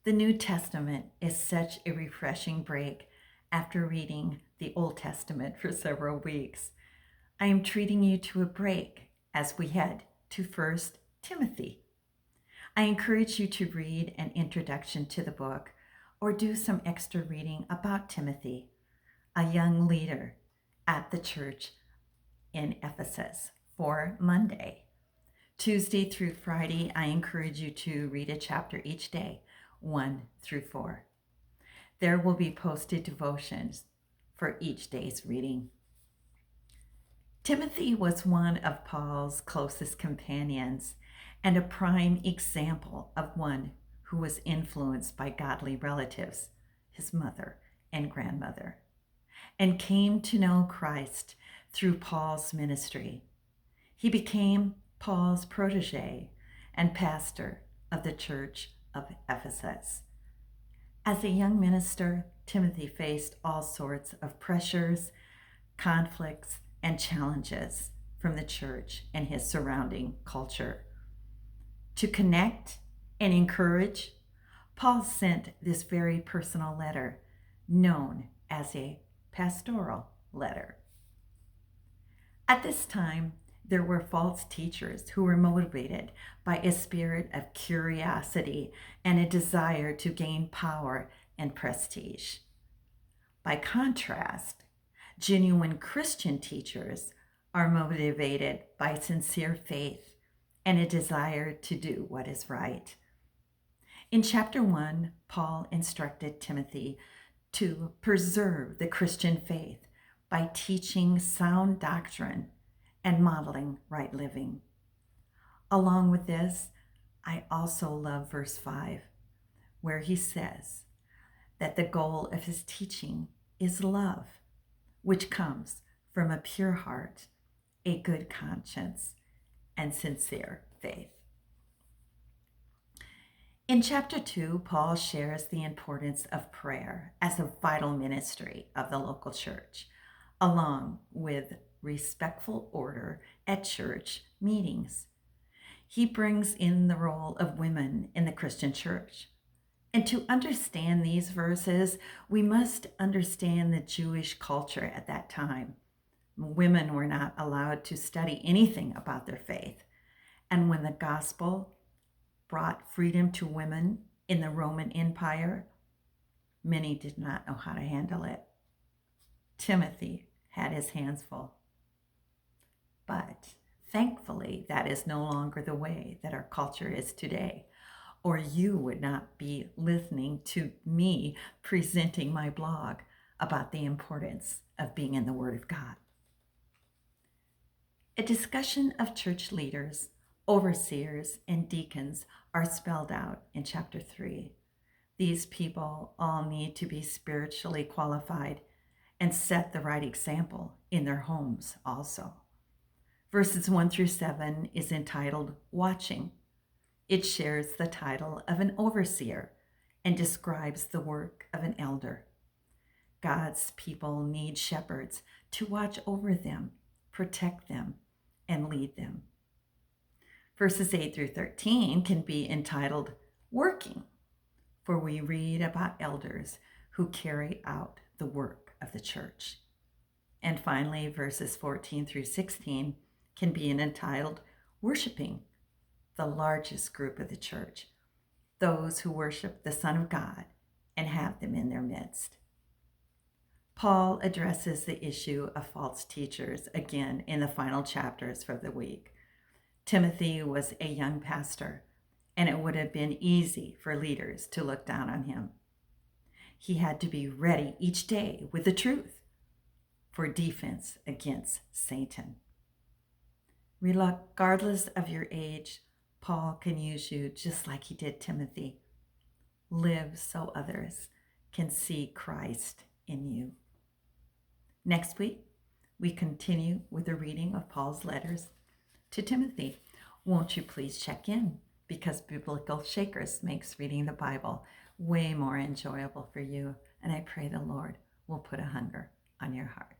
The New Testament is such a refreshing break after reading the Old Testament for several weeks. I am treating you to a break as we head to 1 Timothy. I encourage you to read an introduction to the book or do some extra reading about Timothy, a young leader at the church in Ephesus for Monday. Tuesday through Friday, I encourage you to read a chapter each day, 1 through 4. There will be posted devotions for each day's reading. Timothy was one of Paul's closest companions and a prime example of one who was influenced by godly relatives, his mother and grandmother, and came to know Christ through Paul's ministry. He became Paul's protege and pastor of the church of Ephesus. As a young minister, Timothy faced all sorts of pressures, conflicts, and challenges from the church and his surrounding culture. To connect and encourage, Paul sent this very personal letter, known as a pastoral letter. At this time, there were false teachers who were motivated by a spirit of curiosity and a desire to gain power and prestige. By contrast, genuine Christian teachers are motivated by sincere faith and a desire to do what is right. In chapter 1, Paul instructed Timothy to preserve the Christian faith by teaching sound doctrine and modeling right living. Along with this, I also love verse 5, where he says that the goal of his teaching is love, which comes from a pure heart, a good conscience, and sincere faith. In chapter 2, Paul shares the importance of prayer as a vital ministry of the local church, along with respectful order at church meetings. He brings in the role of women in the Christian church. And to understand these verses, we must understand the Jewish culture at that time. Women were not allowed to study anything about their faith. And when the gospel brought freedom to women in the Roman Empire, many did not know how to handle it. Timothy had his hands full. But thankfully, that is no longer the way that our culture is today, or you would not be listening to me presenting my blog about the importance of being in the Word of God. A discussion of church leaders, overseers, and deacons are spelled out in chapter 3. These people all need to be spiritually qualified and set the right example in their homes also. Verses 1 through 7 is entitled Watching. It shares the title of an overseer and describes the work of an elder. God's people need shepherds to watch over them, protect them, and lead them. Verses 8 through 13 can be entitled Working, for we read about elders who carry out the work of the church. And finally, verses 14 through 16 can be entitled Worshiping, the largest group of the church, those who worship the Son of God and have them in their midst. Paul addresses the issue of false teachers again in the final chapters for the week. Timothy was a young pastor, and it would have been easy for leaders to look down on him. He had to be ready each day with the truth for defense against Satan. Regardless of your age, Paul can use you just like he did Timothy. Live so others can see Christ in you. Next week, we continue with the reading of Paul's letters to Timothy. Won't you please check in? Because Biblical Shakers makes reading the Bible way more enjoyable for you. And I pray the Lord will put a hunger on your heart.